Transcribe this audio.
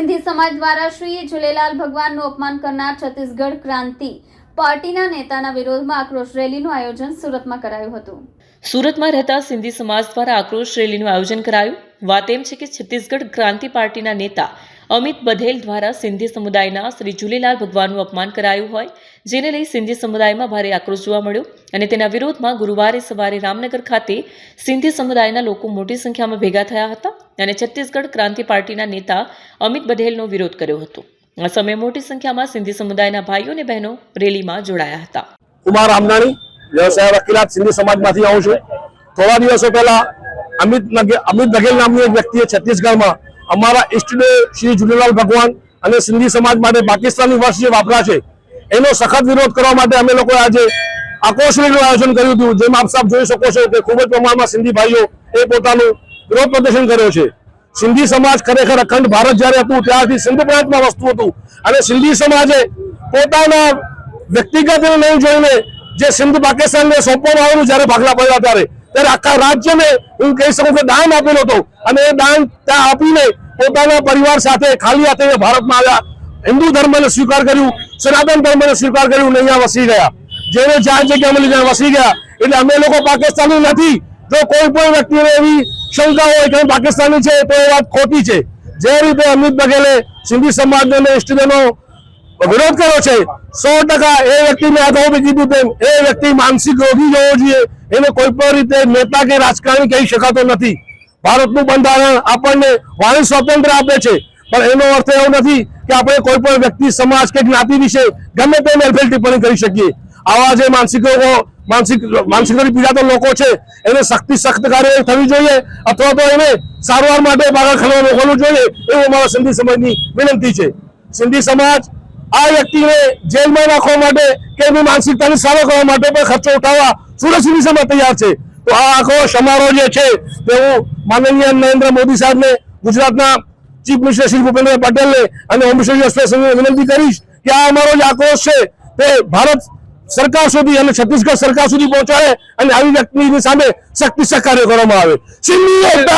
સિંધી સમાજ દ્વારા શ્રી ઝૂલેલાલ ભગવાનનું અપમાન કરનાર છત્તીસગઢ ક્રાંતિ પાર્ટીના નેતાના વિરોધમાં આક્રોશ રેલીનું આયોજન સુરતમાં કરાયું હતું। સુરતમાં રહેતા સિંધી સમાજ દ્વારા આક્રોશ રેલીનું આયોજન કરાયું। વાત એમ છે કે છત્તીસગઢ ક્રાંતિ પાર્ટીના નેતા અમિત બધેલ દ્વારા સિંધી સમુદાયના શ્રી ઝૂલેલાલ ભગવાનનું અપમાન કરાયું હોય, જેને લઈ સિંધી સમુદાયમાં ભારે આક્રોશ જોવા મળ્યો અને તેના વિરોધમાં ગુરુવારે સવારે રામનગર ખાતે સિંધી સમુદાયના લોકો મોટી સંખ્યામાં ભેગા થયા હતા અને છત્તીસગઢ ક્રાંતિ પાર્ટીના નેતા અમિત બધેલનો વિરોધ કર્યો હતો। આ સમયે મોટી સંખ્યામાં સિંધી સમુદાયના ભાઈઓ અને બહેનો રેલીમાં જોડાયા હતા। कुमार रामनाणी व्यवसाय वकीलात सिंधी समाज में आऊँ छूँ। थोड़ा दिवसों पहला अमित बघेल नामनी एक व्यक्ति छत्तीसगढ़ में अमरा इष्टदेव श्री झूलेलाल भगवान और सिंधी समाज माटे पाकिस्तानी वर्ष जो वापरा है एनो सखत विरोध करवा माटे अमे लोकोए आजे आक्रोश रेलीनुं आयोजन कर्युं हतुं। जेम आप सब जोई शको छो के खूब ज प्रमाणमां सिंधी भाईओ ए पोतानुं विरोध प्रदर्शन कर्यो छे। सिंधी समाज खरेखर अखंड भारत ज्यारे हतुं त्यारथी सिंध प्रांतमां वसतुं हतुं अने सिंधी समाजे पोताना व्यक्तिगत नहीं जोईने जे सिंध पाकिस्तान ने सोंपवामां आवेलुं ज्यारे भागला पड्या त्यारे आखा राज्य ने हूँ कही सकूं के दान आपेलो हतो अने ए दान त्या आपीने पोताना परिवार साथे खाली हाथे भारत में आव्या। हिंदू धर्म ने स्वीकार कर्युं, सनातन धर्म ने स्वीकार कर्युं ने अहींया वसी गया। जेने ज्यां जग्या मळी त्यां वसी गया एटले अमे लोको पाकिस्तानी नथी। जो कोई पण व्यक्तिने एवी शंका होय के पाकिस्तानी छे तो ए वात खोटी छे। जे रीते अमित बघेले सिंधी समाजनो ने इष्टदेवनो विरोध कर्यो छे 100% ए व्यक्ति ने अगाऊ भी कीधुं तेम ए व्यक्ति मानसिक रोगी होवो जोईए। एने कोई पण रीते नेता के राजकारणी कही शकातो नथी। भारतनुं बंधारण आपणने वाणी स्वातंत्र्य आपे छे पण एनो अर्थ एवो नथी के आपणे कोई पण व्यक्ति समाज के ज्ञाति विषे गमे ते मेलफेल टिप्पणी करी शकीए। आवा जे मानसिक रोगो मानसिक पीड़ाता लोको छे एने सख्त कार्यवाही थवी जोईए अथवा तो एने सारवार माटे बागाखाना मोकलवुं जोईए एवो अमारा सिंधी समाजनी विनंती छे। सिंधी समाज आ व्यक्ति ने जेल में राखवा माटे के एनी मानसिकतानी सारो करवा माटे पण खर्चो उठाववा सुरत सिंधी समाज तैयार छे। तो आ आखो समारोह जे छे ते हूँ माननीय नरेंद्र मोदी साहब ने गुजरातना चीफ मिनिस्टर श्री भूपेन्द्र पटेल ने अने होम मिनिस्टर एक्सप्रेस ने विनंती करीश कि आ अमारो जे आक्रोश छे ते भारत सरकार सुधी अने छत्तीसगढ़ सरकार सुधी पहोंचाडे अने आवी व्यक्तिनी सामे सख्त कार्य करवामां आवे। सिंधी एकता